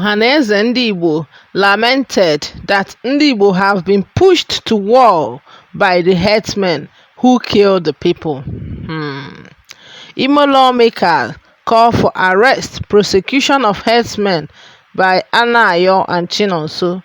OHANEZE NDIGBO lamented that NDIGBO have been pushed to war by the herdsmen who killed the people. Imo lawmakers call for arrest, prosecution of herdsmen by Anayo and Chinonso.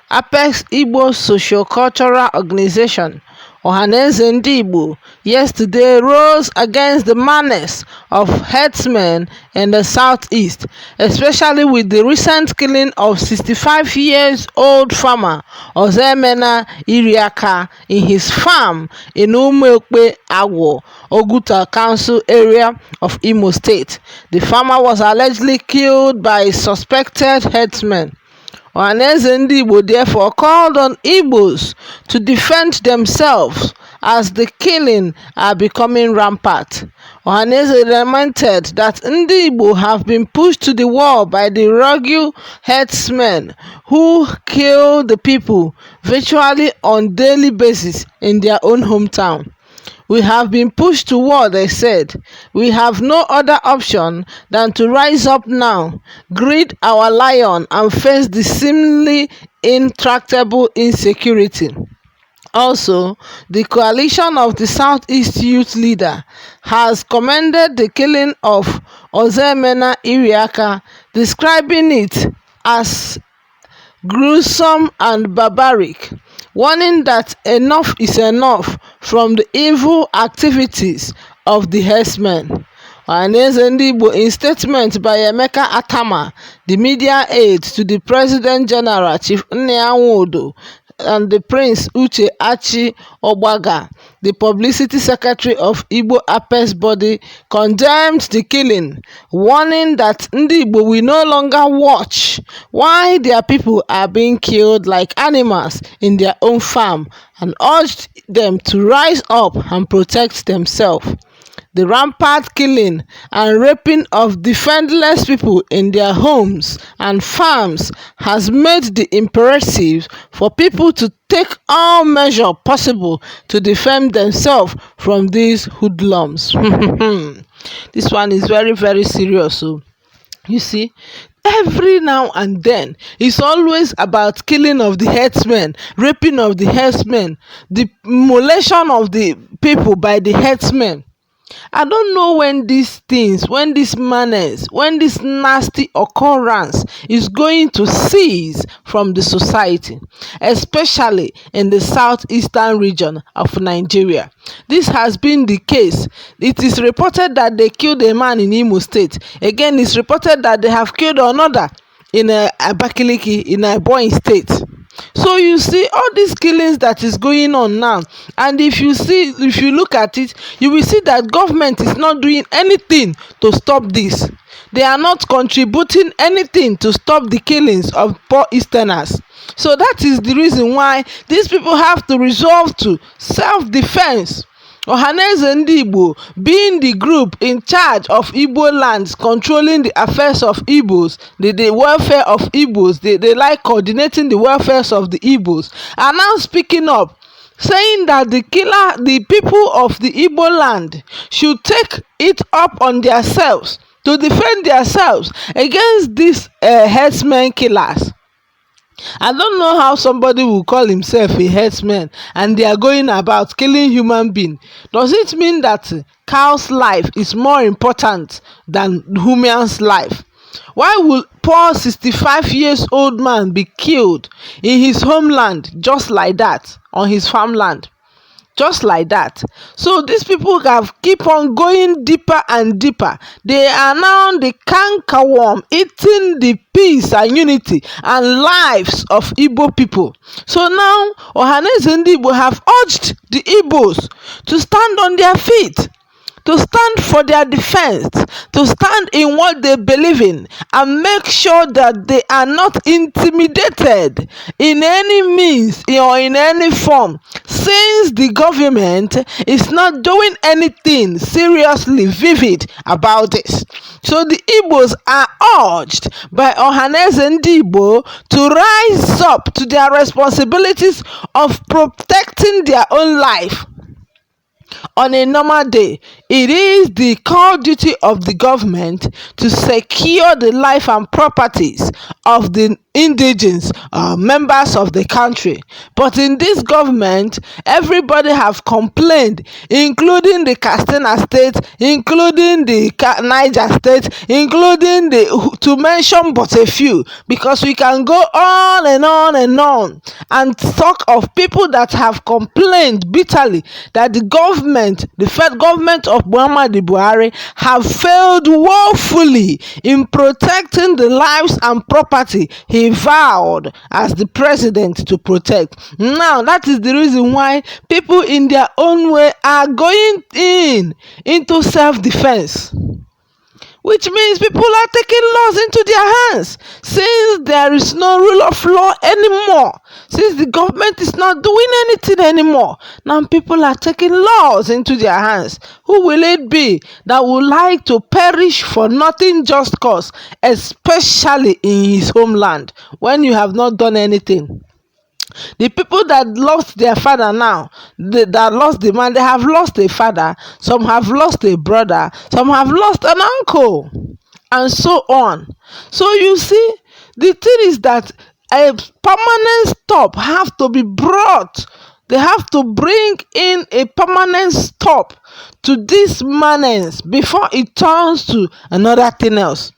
Apex Igbo socio-cultural organization OHANEZE NDIGBO yesterday rose against the madness of herdsmen in the southeast, especially with the recent killing of 65-year-old farmer HERDSMEn Iriaka in his farm in Umuokpe Agwo, Oguta Council area of Imo State. The farmer was allegedly killed by suspected herdsmen. OHANEZE NDIGBO therefore called on Igbos to defend themselves as the killing are becoming rampant. OHANEZE lamented that NDIGBO have been pushed to the wall by the rugged herdsmen who kill the people virtually on daily basis in their own hometown. We have been pushed to war, they said. We have no other option than to rise up now, gird our lion and face the seemingly intractable insecurity. Also, the coalition of the Southeast Youth Leader has commended the killing of HERDSMEn Iriaka, describing it as gruesome and barbaric, warning that enough is enough from the evil activities of the herdsmen. OHANEZE NDIGBO, in statement by Emeka Atama, the media aide to the President General Chief Nwodo, and the Prince Uche Achi Ogbaga, the publicity secretary of Igbo Apex body, condemned the killing, warning that NDIGBO will no longer watch while their people are being killed like animals in their own farm, and urged them to rise up and protect themselves. The rampant killing and raping of defenseless people in their homes and farms has made the imperative for people to take all measures possible to defend themselves from these hoodlums. This one is very, very serious. So, you see, every now and then it's always about killing of the herdsmen, raping of the herdsmen, the molestation of the people by the herdsmen. I don't know when these things, when this manners, when this nasty occurrence is going to cease from the society, especially in the southeastern region of Nigeria. This has been the case. It is reported that they killed a man in Imo State. Again, it's reported that they have killed another in Abakaliki in Ebonyi State. So you see all these killings that is going on now, and if you look at it, you will see that government is not doing anything to stop this. They are not contributing anything to stop the killings of poor Easterners. So that is the reason why these people have to resort to self-defense. OHANEZE NDIGBO, being the group in charge of Igbo lands, controlling the affairs of Igbos, the welfare of Igbos, they like coordinating the welfares of the Igbos, are now speaking up, saying that the people of the Igbo land should take it up on themselves to defend themselves against these herdsmen killers. I don't know how somebody will call himself a herdsman and they are going about killing human beings. Does it mean that cow's life is more important than human's life? Why will poor 65-year-old man be killed in his homeland just like that, on his farmland? Just like that. So these people have keep on going deeper and deeper. They are now the cankerworm eating the peace and unity and lives of Igbo people. So now OHANEZE NDIGBO have urged the Igbos to stand on their feet, to stand for their defense, to stand in what they believe in, and make sure that they are not intimidated in any means or in any form, since the government is not doing anything seriously vivid about this. So the Igbos are urged by OHANEZE NDIGBO to rise up to their responsibilities of protecting their own life, On a normal day, it is the core duty of the government to secure the life and properties of the indigenous members of the country. But in this government, everybody have complained, including the Katsina state, including the Niger state, including to mention but a few, because we can go on and on and on and talk of people that have complained bitterly that the government, the federal government of Muhammadu Buhari, have failed woefully in protecting the lives and property he vowed as the president to protect. Now, that is the reason why people in their own way are going into self-defense, which means people are taking laws into their hands since there is no rule of law anymore, since the government is not doing anything anymore. Now people are taking laws into their hands. Who will it be that would like to perish for nothing just cause, especially in his homeland, when you have not done anything? The people that lost their father now, that lost the man, they have lost a father, some have lost a brother, some have lost an uncle, and so on. So you see, the thing is that a permanent stop have to be brought. They have to bring in a permanent stop to this madness before it turns to another thing else,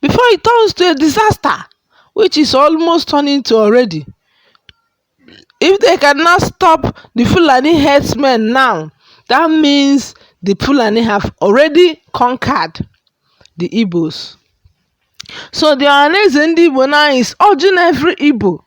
before it turns to a disaster, which is almost turning to already. If they cannot stop the Fulani herdsmen now, that means the Fulani have already conquered the Igbos. So the OHANEZE NDIGBO now is urging every Igbo,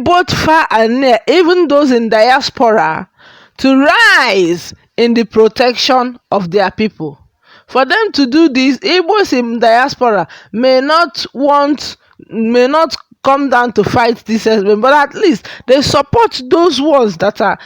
both far and near, even those in diaspora, to rise in the protection of their people. For them to do this, Igbos in diaspora may not come down to fight this herdsmen, but at least they support those ones that are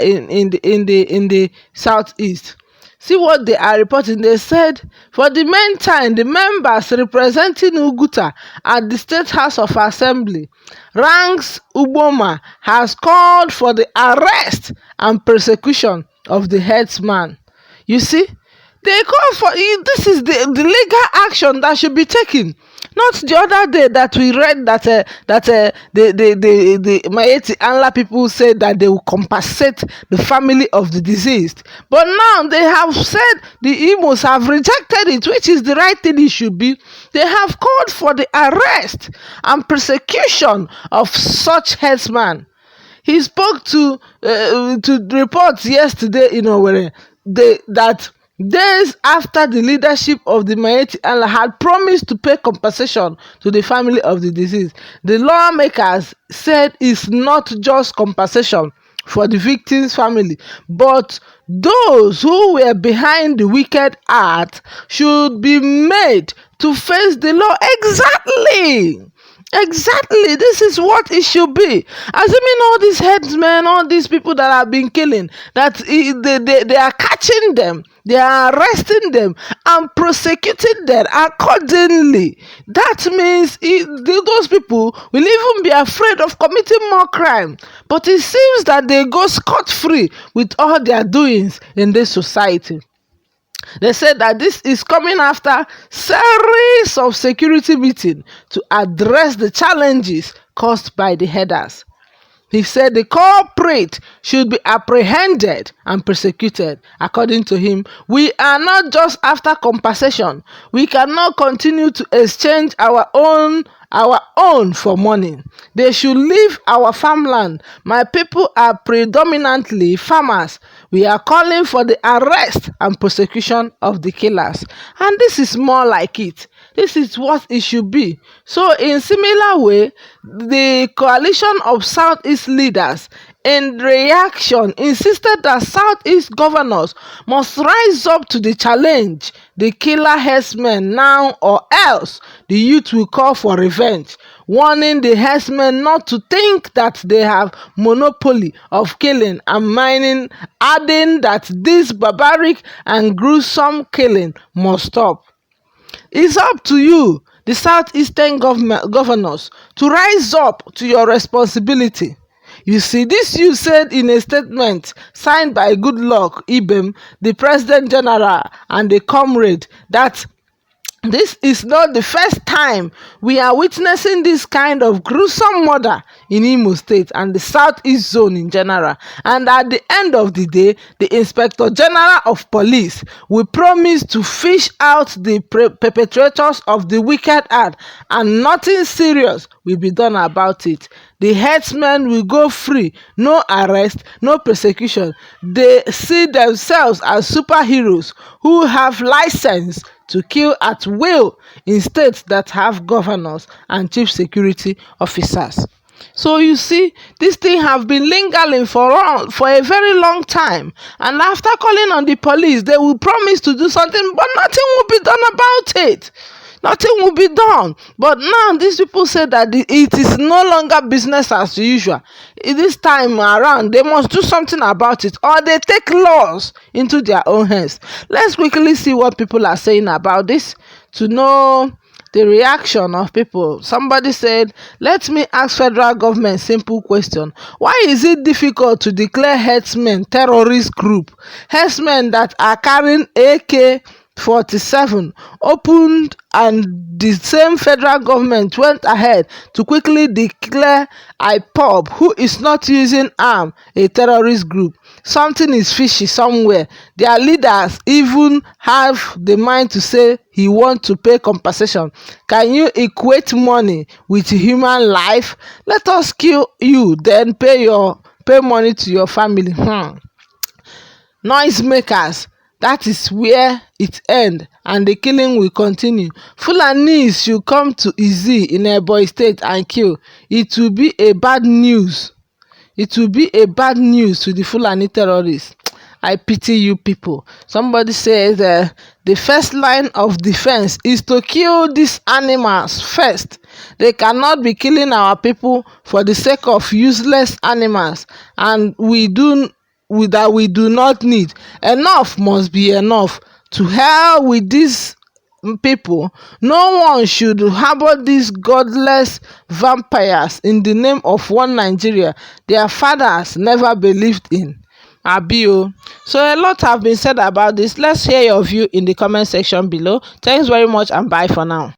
in the southeast. See what they are reporting. They said, for the meantime, the members representing Uguta at the State House of Assembly, Ranks Uboma, has called for the arrest and persecution of the herdsman. You see, they call for it. This is the legal action that should be taken. Not the other day that we read that the Maeti Anla people said that they will compensate the family of the deceased. But now they have said the Igbos have rejected it, which is the right thing it should be. They have called for the arrest and persecution of such herdsmen. He spoke to reports yesterday, where that days after the leadership of the Maeti Allah had promised to pay compensation to the family of the deceased, the lawmakers said it's not just compensation for the victim's family, but those who were behind the wicked act should be made to face the law. Exactly, this is what it should be. Assuming all these headsmen, all these people that have been killing, that they are catching them, they are arresting them and prosecuting them accordingly. That means those people will even be afraid of committing more crime. But it seems that they go scot-free with all their doings in this society. They said that this is coming after series of security meetings to address the challenges caused by the herders. He said the culprit should be apprehended and persecuted. According to him, we are not just after compensation. We cannot continue to exchange our own for money. They should leave our farmland. My people are predominantly farmers. We are calling for the arrest and prosecution of the killers. And this is more like it. This is what it should be. So in similar way, the coalition of Southeast leaders in reaction insisted that Southeast governors must rise up to the challenge, the killer herdsmen now, or else the youth will call for revenge, warning the herdsmen not to think that they have monopoly of killing and mining, adding that this barbaric and gruesome killing must stop. It's up to you, the Southeastern governors, to rise up to your responsibility. You see, this you said in a statement signed by Goodluck Ibem, the President General, and a comrade, that this is not the first time we are witnessing this kind of gruesome murder in Imo State and the Southeast Zone in general. And at the end of the day, the Inspector General of Police will promise to fish out the perpetrators of the wicked act, and nothing serious will be done about it. The herdsmen will go free, no arrest, no persecution. They see themselves as superheroes who have license to kill at will in states that have governors and chief security officers. So you see, this thing have been lingering for a very long time, and after calling on the police, they will promise to do something, but nothing will be done about it. Nothing will be done. But now these people say that it is no longer business as usual. This time around, they must do something about it, or they take laws into their own hands. Let's quickly see what people are saying about this to know the reaction of people. Somebody said, let me ask federal government simple question. Why is it difficult to declare herdsmen terrorist group? Herdsmen that are carrying AK-47 opened, and the same federal government went ahead to quickly declare IPOB, who is not using arm, a terrorist group. Something is fishy somewhere. Their leaders even have the mind to say he wants to pay compensation. Can you equate money with human life? Let us kill you, then pay money to your family. Noisemakers. That is where it ends, and the killing will continue. Fulanis should come to Izzi in Ebonyi State and kill. It will be a bad news. It will be a bad news to the Fulani terrorists. I pity you people. Somebody says the first line of defense is to kill these animals first. They cannot be killing our people for the sake of useless animals, and we do not need. Enough must be enough. To hell with these people. No one should harbor these godless vampires in the name of one Nigeria their fathers never believed in. Abio. So a lot have been said about this. Let's hear your view in the comment section below. Thanks very much, and bye for now.